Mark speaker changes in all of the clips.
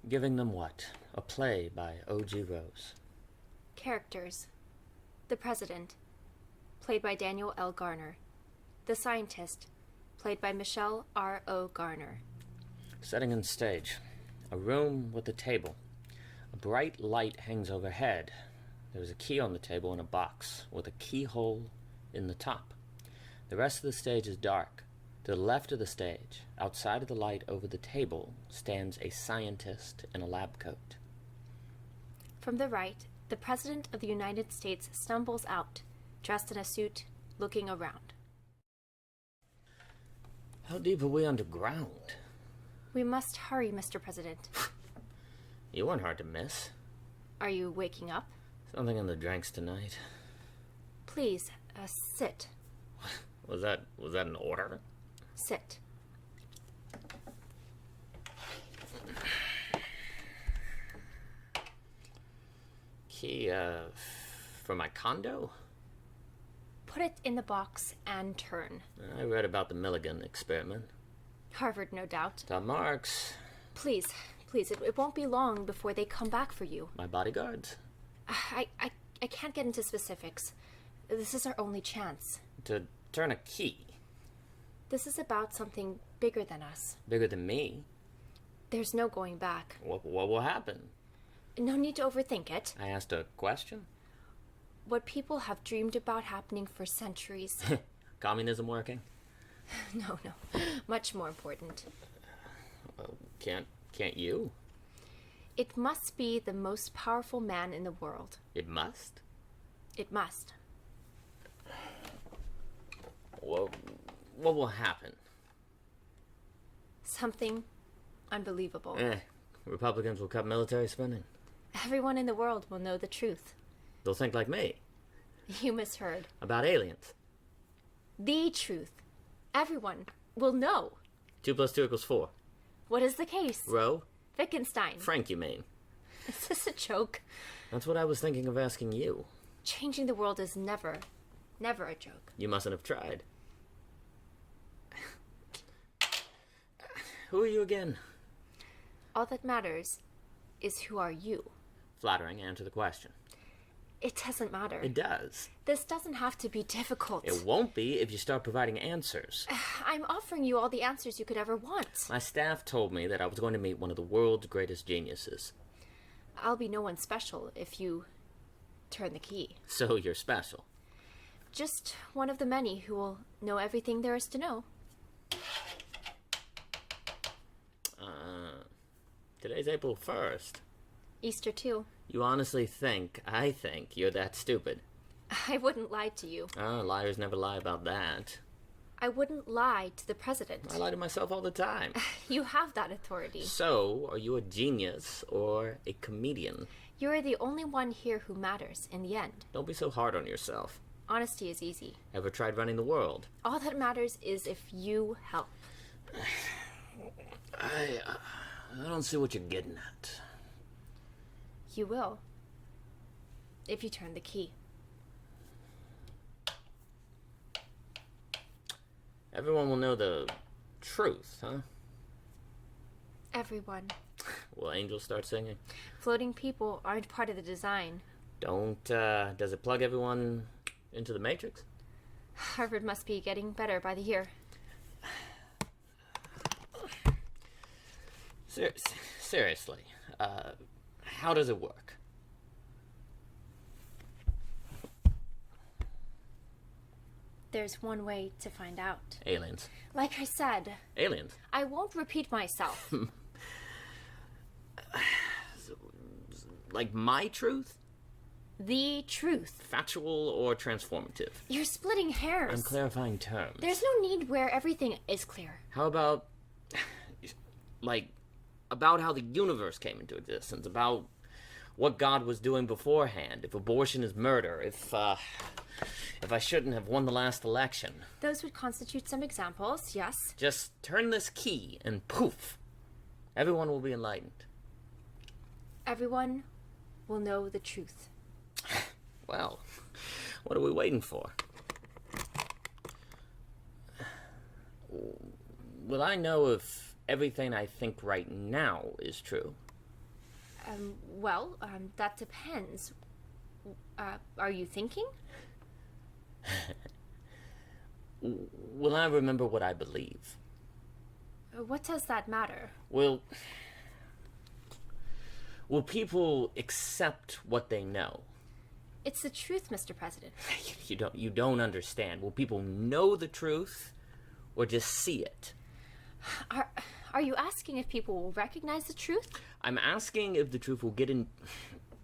Speaker 1: Giving them what? A play by O.G. Rose.
Speaker 2: Characters. The President, played by Daniel L. Garner. The Scientist, played by Michelle R.O. Garner.
Speaker 1: Setting and stage. A room with a table. A bright light hangs overhead. There is a key on the table in a box with a keyhole in the top. The rest of the stage is dark. To the left of the stage, outside of the light over the table, stands a scientist in a lab coat.
Speaker 2: From the right, the President of the United States stumbles out, dressed in a suit, looking around.
Speaker 1: How deep are we underground?
Speaker 2: We must hurry, Mr. President.
Speaker 1: You weren't hard to miss.
Speaker 2: Are you waking up?
Speaker 1: Something in the drinks tonight.
Speaker 2: Please, sit.
Speaker 1: Was that an order?
Speaker 2: Sit.
Speaker 1: Key, for my condo?
Speaker 2: Put it in the box and turn.
Speaker 1: I read about the Milligan experiment.
Speaker 2: Harvard, no doubt.
Speaker 1: Top marks.
Speaker 2: Please, it won't be long before they come back for you.
Speaker 1: My bodyguards?
Speaker 2: I can't get into specifics. This is our only chance.
Speaker 1: To turn a key?
Speaker 2: This is about something bigger than us.
Speaker 1: Bigger than me?
Speaker 2: There's no going back.
Speaker 1: What will happen?
Speaker 2: No need to overthink it.
Speaker 1: I asked a question.
Speaker 2: What people have dreamed about happening for centuries.
Speaker 1: Communism working?
Speaker 2: No. Much more important.
Speaker 1: Can't you?
Speaker 2: It must be the most powerful man in the world.
Speaker 1: It must?
Speaker 2: It must.
Speaker 1: What will happen?
Speaker 2: Something unbelievable.
Speaker 1: Republicans will cut military spending.
Speaker 2: Everyone in the world will know the truth.
Speaker 1: They'll think like me.
Speaker 2: You misheard.
Speaker 1: About aliens.
Speaker 2: The truth. Everyone will know.
Speaker 1: 2 + 2 = 4.
Speaker 2: What is the case?
Speaker 1: Roe?
Speaker 2: Wittgenstein.
Speaker 1: Frank, you mean?
Speaker 2: Is this a joke?
Speaker 1: That's what I was thinking of asking you.
Speaker 2: Changing the world is never a joke.
Speaker 1: You mustn't have tried. Who are you again?
Speaker 2: All that matters is who are you.
Speaker 1: Flattering, answer the question.
Speaker 2: It doesn't matter.
Speaker 1: It does.
Speaker 2: This doesn't have to be difficult.
Speaker 1: It won't be if you start providing answers.
Speaker 2: I'm offering you all the answers you could ever want.
Speaker 1: My staff told me that I was going to meet one of the world's greatest geniuses.
Speaker 2: I'll be no one special if you turn the key.
Speaker 1: So you're special.
Speaker 2: Just one of the many who will know everything there is to know.
Speaker 1: Today's April 1st.
Speaker 2: Easter too.
Speaker 1: You honestly think, I think, you're that stupid?
Speaker 2: I wouldn't lie to you.
Speaker 1: Liars never lie about that.
Speaker 2: I wouldn't lie to the president.
Speaker 1: I lie to myself all the time.
Speaker 2: You have that authority.
Speaker 1: So, are you a genius or a comedian?
Speaker 2: You're the only one here who matters in the end.
Speaker 1: Don't be so hard on yourself.
Speaker 2: Honesty is easy.
Speaker 1: Ever tried running the world?
Speaker 2: All that matters is if you help.
Speaker 1: I don't see what you're getting at.
Speaker 2: You will. If you turn the key.
Speaker 1: Everyone will know the truth, huh?
Speaker 2: Everyone.
Speaker 1: Will angels start singing?
Speaker 2: Floating people aren't part of the design.
Speaker 1: Does it plug everyone into the Matrix?
Speaker 2: Harvard must be getting better by the year.
Speaker 1: Seriously, how does it work?
Speaker 2: There's one way to find out.
Speaker 1: Aliens.
Speaker 2: Like I said.
Speaker 1: Aliens?
Speaker 2: I won't repeat myself.
Speaker 1: Like my truth?
Speaker 2: The truth.
Speaker 1: Factual or transformative?
Speaker 2: You're splitting hairs.
Speaker 1: I'm clarifying terms.
Speaker 2: There's no need where everything is clear.
Speaker 1: How about, about how the universe came into existence, about what God was doing beforehand, if abortion is murder, if I shouldn't have won the last election.
Speaker 2: Those would constitute some examples, yes.
Speaker 1: Just turn this key and poof, everyone will be enlightened.
Speaker 2: Everyone will know the truth.
Speaker 1: Well, what are we waiting for? Will I know if everything I think right now is true?
Speaker 2: That depends. Are you thinking?
Speaker 1: Will I remember what I believe?
Speaker 2: What does that matter?
Speaker 1: Will people accept what they know?
Speaker 2: It's the truth, Mr. President.
Speaker 1: You don't understand. Will people know the truth or just see it?
Speaker 2: Are you asking if people will recognize the truth?
Speaker 1: I'm asking if the truth will get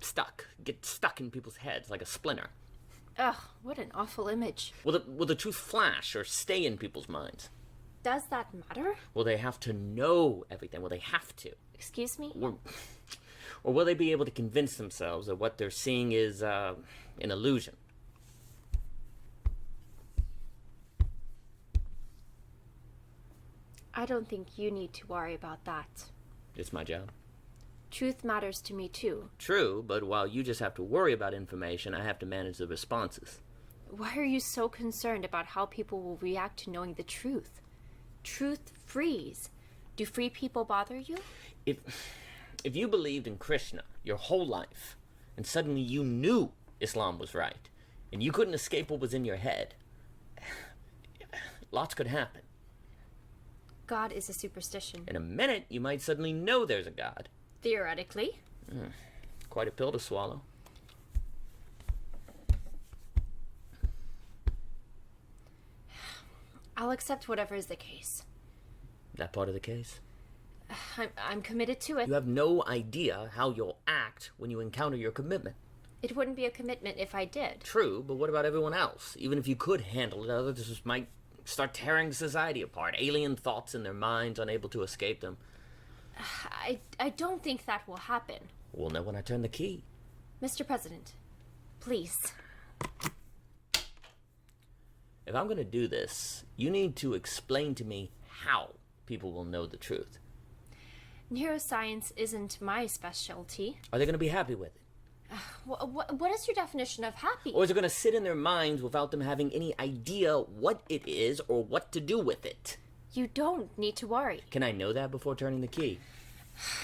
Speaker 1: stuck in people's heads like a splinter.
Speaker 2: Ugh, what an awful image.
Speaker 1: Will the truth flash or stay in people's minds?
Speaker 2: Does that matter?
Speaker 1: Will they have to know everything? Will they have to?
Speaker 2: Excuse me?
Speaker 1: Or will they be able to convince themselves that what they're seeing is an illusion?
Speaker 2: I don't think you need to worry about that.
Speaker 1: It's my job.
Speaker 2: Truth matters to me too.
Speaker 1: True, but while you just have to worry about information, I have to manage the responses.
Speaker 2: Why are you so concerned about how people will react to knowing the truth? Truth frees. Do free people bother you?
Speaker 1: If you believed in Krishna your whole life, and suddenly you knew Islam was right, and you couldn't escape what was in your head, lots could happen.
Speaker 2: God is a superstition.
Speaker 1: In a minute, you might suddenly know there's a God.
Speaker 2: Theoretically.
Speaker 1: Quite a pill to swallow.
Speaker 2: I'll accept whatever is the case.
Speaker 1: That part of the case?
Speaker 2: I'm committed to it.
Speaker 1: You have no idea how you'll act when you encounter your commitment.
Speaker 2: It wouldn't be a commitment if I did.
Speaker 1: True, but what about everyone else? Even if you could handle it, others just might start tearing society apart. Alien thoughts in their minds, unable to escape them.
Speaker 2: I don't think that will happen.
Speaker 1: We'll know when I turn the key.
Speaker 2: Mr. President, please.
Speaker 1: If I'm going to do this, you need to explain to me how people will know the truth.
Speaker 2: Neuroscience isn't my specialty.
Speaker 1: Are they going to be happy with it?
Speaker 2: What is your definition of happy?
Speaker 1: Or is it going to sit in their minds without them having any idea what it is or what to do with it?
Speaker 2: You don't need to worry.
Speaker 1: Can I know that before turning the key?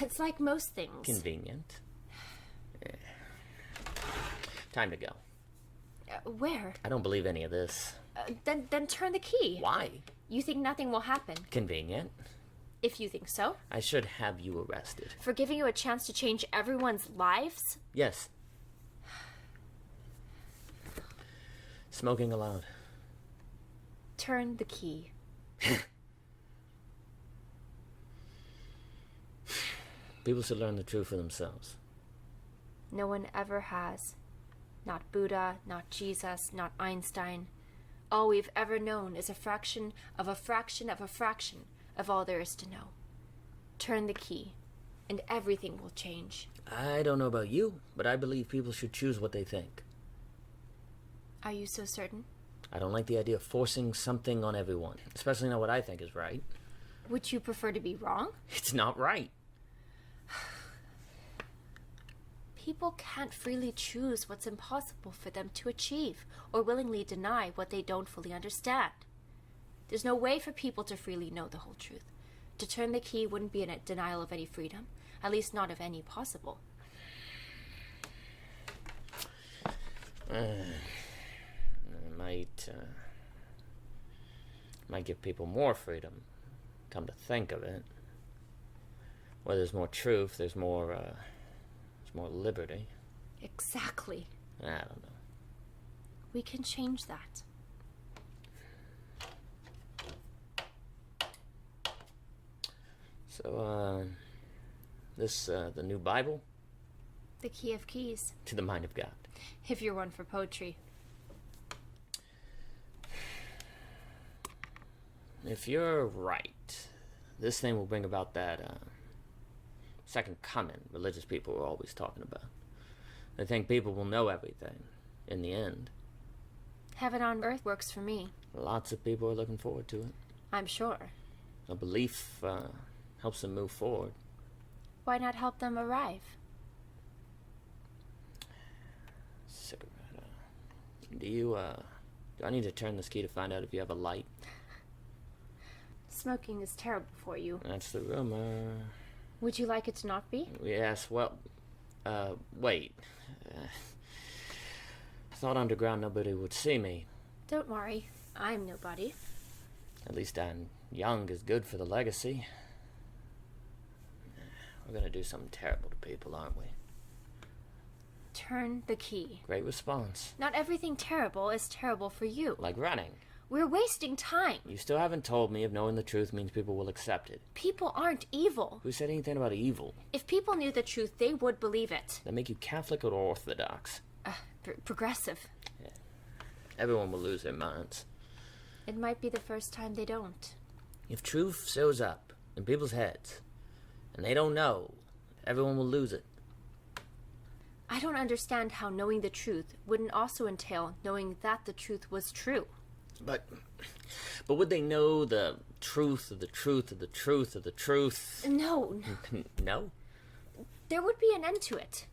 Speaker 2: It's like most things.
Speaker 1: Convenient. Time to go.
Speaker 2: Where?
Speaker 1: I don't believe any of this.
Speaker 2: Then turn the key.
Speaker 1: Why?
Speaker 2: You think nothing will happen.
Speaker 1: Convenient.
Speaker 2: If you think so.
Speaker 1: I should have you arrested.
Speaker 2: For giving you a chance to change everyone's lives?
Speaker 1: Yes. Smoking allowed.
Speaker 2: Turn the key.
Speaker 1: People should learn the truth for themselves.
Speaker 2: No one ever has. Not Buddha, not Jesus, not Einstein. All we've ever known is a fraction of a fraction of a fraction of all there is to know. Turn the key, and everything will change.
Speaker 1: I don't know about you, but I believe people should choose what they think.
Speaker 2: Are you so certain?
Speaker 1: I don't like the idea of forcing something on everyone, especially not what I think is right.
Speaker 2: Would you prefer to be wrong?
Speaker 1: It's not right.
Speaker 2: People can't freely choose what's impossible for them to achieve, or willingly deny what they don't fully understand. There's no way for people to freely know the whole truth. To turn the key wouldn't be a denial of any freedom, at least not of any possible.
Speaker 1: Might give people more freedom, come to think of it. Where there's more truth, there's more liberty.
Speaker 2: Exactly.
Speaker 1: I don't know.
Speaker 2: We can change that.
Speaker 1: So, the new Bible?
Speaker 2: The key of keys.
Speaker 1: To the mind of God.
Speaker 2: If you're one for poetry.
Speaker 1: If you're right, this thing will bring about that second coming religious people are always talking about. They think people will know everything in the end.
Speaker 2: Heaven on earth works for me.
Speaker 1: Lots of people are looking forward to it.
Speaker 2: I'm sure.
Speaker 1: A belief helps them move forward.
Speaker 2: Why not help them arrive?
Speaker 1: Cigarette. Do I need to turn this key to find out if you have a light?
Speaker 2: Smoking is terrible for you.
Speaker 1: That's the rumor.
Speaker 2: Would you like it to not be?
Speaker 1: Yes, well, Wait. I thought underground nobody would see me.
Speaker 2: Don't worry, I'm nobody.
Speaker 1: At least I'm young is good for the legacy. We're gonna do something terrible to people, aren't we?
Speaker 2: Turn the key.
Speaker 1: Great response.
Speaker 2: Not everything terrible is terrible for you.
Speaker 1: Like running.
Speaker 2: We're wasting time.
Speaker 1: You still haven't told me if knowing the truth means people will accept it.
Speaker 2: People aren't evil.
Speaker 1: Who said anything about evil?
Speaker 2: If people knew the truth, they would believe it.
Speaker 1: That make you Catholic or Orthodox?
Speaker 2: Progressive.
Speaker 1: Yeah. Everyone will lose their minds.
Speaker 2: It might be the first time they don't.
Speaker 1: If truth shows up in people's heads, and they don't know, everyone will lose it.
Speaker 2: I don't understand how knowing the truth wouldn't also entail knowing that the truth was true.
Speaker 1: But would they know the truth of the truth of the truth of the truth?
Speaker 2: No.
Speaker 1: No?
Speaker 2: There would be an end to it.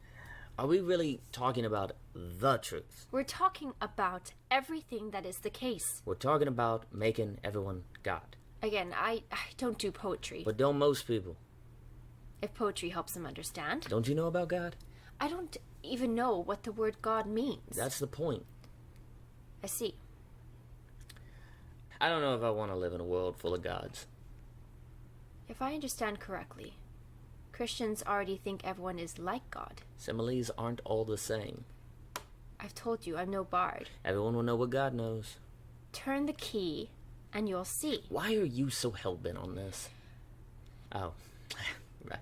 Speaker 1: Are we really talking about the truth?
Speaker 2: We're talking about everything that is the case.
Speaker 1: We're talking about making everyone God.
Speaker 2: Again, I don't do poetry.
Speaker 1: But don't most people?
Speaker 2: If poetry helps them understand.
Speaker 1: Don't you know about God?
Speaker 2: I don't even know what the word God means.
Speaker 1: That's the point.
Speaker 2: I see.
Speaker 1: I don't know if I want to live in a world full of gods.
Speaker 2: If I understand correctly, Christians already think everyone is like God.
Speaker 1: Similes aren't all the same.
Speaker 2: I've told you, I'm no bard.
Speaker 1: Everyone will know what God knows.
Speaker 2: Turn the key, and you'll see.
Speaker 1: Why are you so hell-bent on this? Oh, right.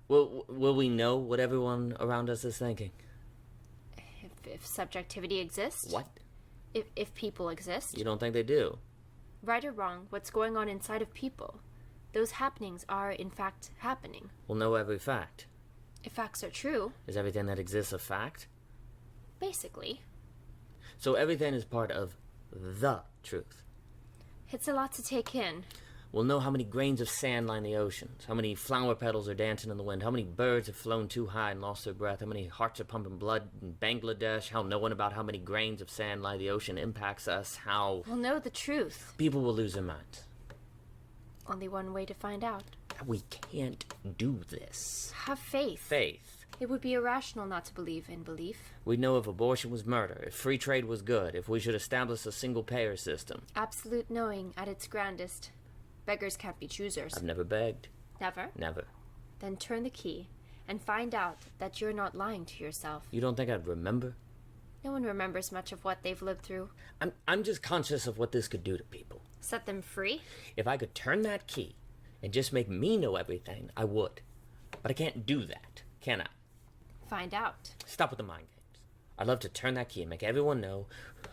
Speaker 1: Will we know what everyone around us is thinking?
Speaker 2: If subjectivity exists?
Speaker 1: What?
Speaker 2: If people exist?
Speaker 1: You don't think they do?
Speaker 2: Right or wrong, what's going on inside of people? Those happenings are, in fact, happening.
Speaker 1: We'll know every fact.
Speaker 2: If facts are true.
Speaker 1: Is everything that exists a fact?
Speaker 2: Basically.
Speaker 1: So everything is part of the truth.
Speaker 2: It's a lot to take in.
Speaker 1: We'll know how many grains of sand line the oceans, how many flower petals are dancing in the wind, how many birds have flown too high and lost their breath, how many hearts are pumping blood in Bangladesh, how knowing about how many grains of sand line the ocean impacts us, how...
Speaker 2: We'll know the truth.
Speaker 1: People will lose their minds.
Speaker 2: Only one way to find out.
Speaker 1: We can't do this.
Speaker 2: Have faith.
Speaker 1: Faith.
Speaker 2: It would be irrational not to believe in belief.
Speaker 1: We'd know if abortion was murder, if free trade was good, if we should establish a single-payer system.
Speaker 2: Absolute knowing at its grandest. Beggars can't be choosers.
Speaker 1: I've never begged.
Speaker 2: Never?
Speaker 1: Never.
Speaker 2: Then turn the key and find out that you're not lying to yourself.
Speaker 1: You don't think I'd remember?
Speaker 2: No one remembers much of what they've lived through.
Speaker 1: I'm just conscious of what this could do to people.
Speaker 2: Set them free?
Speaker 1: If I could turn that key and just make me know everything, I would. But I can't do that, can I?
Speaker 2: Find out.
Speaker 1: Stop with the mind games. I'd love to turn that key and make everyone know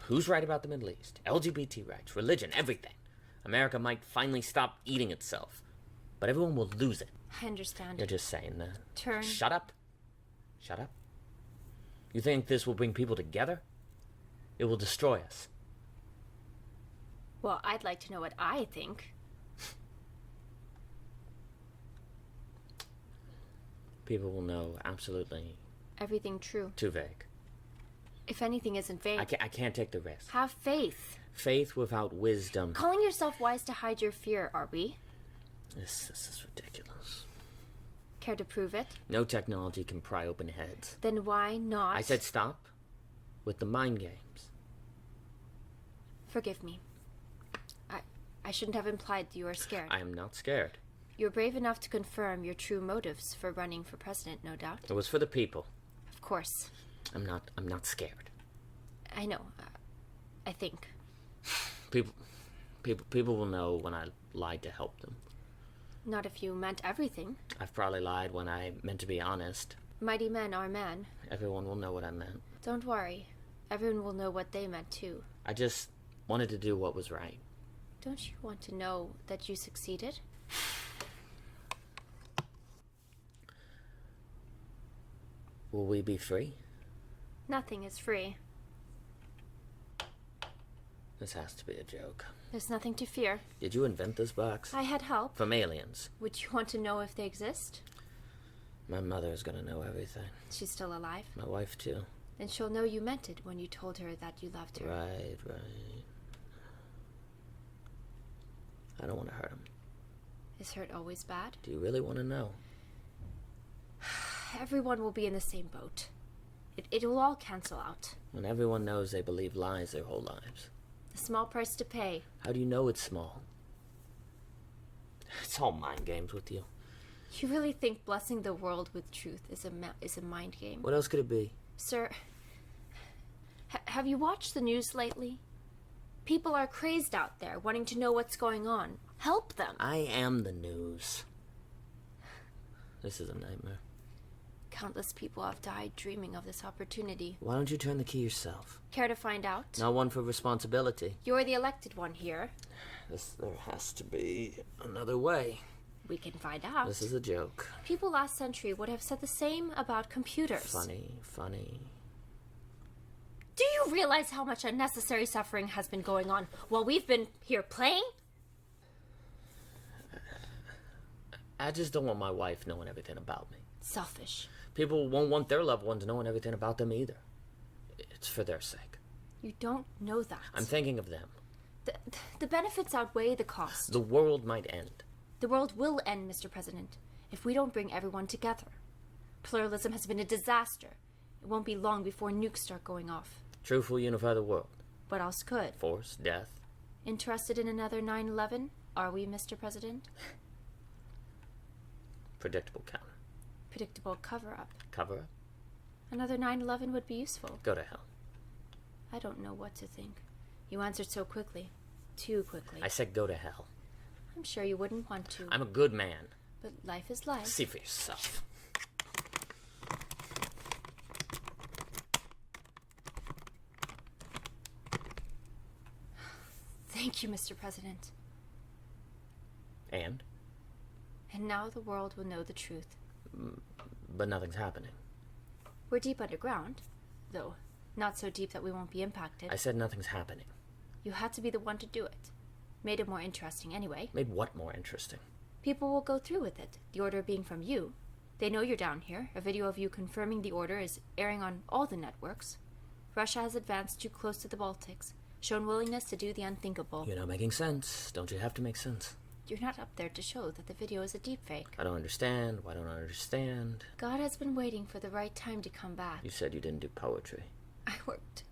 Speaker 1: who's right about the Middle East, LGBT rights, religion, everything. America might finally stop eating itself, but everyone will lose it.
Speaker 2: I understand.
Speaker 1: You're just saying that.
Speaker 2: Turn.
Speaker 1: Shut up. Shut up. You think this will bring people together? It will destroy us.
Speaker 2: Well, I'd like to know what I think.
Speaker 1: People will know absolutely.
Speaker 2: Everything true.
Speaker 1: Too vague.
Speaker 2: If anything isn't vague.
Speaker 1: I can't take the risk.
Speaker 2: Have faith.
Speaker 1: Faith without wisdom.
Speaker 2: Calling yourself wise to hide your fear, are we?
Speaker 1: This is ridiculous.
Speaker 2: Care to prove it?
Speaker 1: No technology can pry open heads.
Speaker 2: Then why not?
Speaker 1: I said stop with the mind games.
Speaker 2: Forgive me. I shouldn't have implied you are scared.
Speaker 1: I am not scared.
Speaker 2: You're brave enough to confirm your true motives for running for president, no doubt.
Speaker 1: It was for the people.
Speaker 2: Of course.
Speaker 1: I'm not scared.
Speaker 2: I know. I think.
Speaker 1: People will know when I lied to help them.
Speaker 2: Not if you meant everything.
Speaker 1: I've probably lied when I meant to be honest.
Speaker 2: Mighty men are men.
Speaker 1: Everyone will know what I meant.
Speaker 2: Don't worry. Everyone will know what they meant too.
Speaker 1: I just wanted to do what was right.
Speaker 2: Don't you want to know that you succeeded?
Speaker 1: Will we be free?
Speaker 2: Nothing is free.
Speaker 1: This has to be a joke.
Speaker 2: There's nothing to fear.
Speaker 1: Did you invent this box?
Speaker 2: I had help.
Speaker 1: From aliens.
Speaker 2: Would you want to know if they exist?
Speaker 1: My mother is gonna know everything.
Speaker 2: She's still alive?
Speaker 1: My wife too.
Speaker 2: Then she'll know you meant it when you told her that you loved her.
Speaker 1: Right. I don't want to hurt him.
Speaker 2: Is hurt always bad?
Speaker 1: Do you really want to know?
Speaker 2: Everyone will be in the same boat. It will all cancel out.
Speaker 1: When everyone knows they believe lies their whole lives.
Speaker 2: A small price to pay.
Speaker 1: How do you know it's small? It's all mind games with you.
Speaker 2: You really think blessing the world with truth is a mind game?
Speaker 1: What else could it be?
Speaker 2: Sir, have you watched the news lately? People are crazed out there, wanting to know what's going on. Help them.
Speaker 1: I am the news. This is a nightmare.
Speaker 2: Countless people have died dreaming of this opportunity.
Speaker 1: Why don't you turn the key yourself?
Speaker 2: Care to find out?
Speaker 1: Not one for responsibility.
Speaker 2: You're the elected one here.
Speaker 1: There has to be another way.
Speaker 2: We can find out.
Speaker 1: This is a joke.
Speaker 2: People last century would have said the same about computers.
Speaker 1: Funny.
Speaker 2: Do you realize how much unnecessary suffering has been going on while we've been here playing?
Speaker 1: I just don't want my wife knowing everything about me.
Speaker 2: Selfish.
Speaker 1: People won't want their loved ones knowing everything about them either. It's for their sake.
Speaker 2: You don't know that.
Speaker 1: I'm thinking of them.
Speaker 2: The benefits outweigh the cost.
Speaker 1: The world might end.
Speaker 2: The world will end, Mr. President, if we don't bring everyone together. Pluralism has been a disaster. It won't be long before nukes start going off.
Speaker 1: Truth will unify the world.
Speaker 2: What else could?
Speaker 1: Force, death.
Speaker 2: Interested in another 9/11? Are we, Mr. President?
Speaker 1: Predictable counter.
Speaker 2: Predictable cover-up.
Speaker 1: Cover up?
Speaker 2: Another 9/11 would be useful.
Speaker 1: Go to hell.
Speaker 2: I don't know what to think. You answered so quickly. Too quickly.
Speaker 1: I said go to hell.
Speaker 2: I'm sure you wouldn't want to.
Speaker 1: I'm a good man.
Speaker 2: But life is life.
Speaker 1: See for yourself.
Speaker 2: Thank you, Mr. President.
Speaker 1: And?
Speaker 2: And now the world will know the truth.
Speaker 1: But nothing's happening.
Speaker 2: We're deep underground, though not so deep that we won't be impacted.
Speaker 1: I said nothing's happening.
Speaker 2: You had to be the one to do it. Made it more interesting anyway.
Speaker 1: Made what more interesting?
Speaker 2: People will go through with it, the order being from you. They know you're down here. A video of you confirming the order is airing on all the networks. Russia has advanced too close to the Baltics, shown willingness to do the unthinkable.
Speaker 1: You're not making sense. Don't you have to make sense?
Speaker 2: You're not up there to show that the video is a deepfake.
Speaker 1: I don't understand. Why don't I understand?
Speaker 2: God has been waiting for the right time to come back.
Speaker 1: You said you didn't do poetry.
Speaker 2: I worked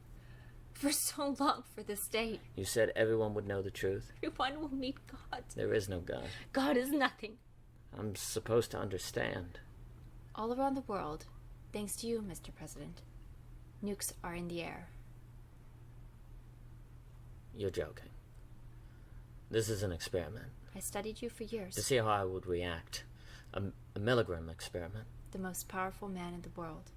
Speaker 2: for so long for this day.
Speaker 1: You said everyone would know the truth.
Speaker 2: Everyone will meet God.
Speaker 1: There is no God.
Speaker 2: God is nothing.
Speaker 1: I'm supposed to understand.
Speaker 2: All around the world, thanks to you, Mr. President, nukes are in the air.
Speaker 1: You're joking. This is an experiment.
Speaker 2: I studied you for years.
Speaker 1: To see how I would react. A milligram experiment.
Speaker 2: The most powerful man in the world.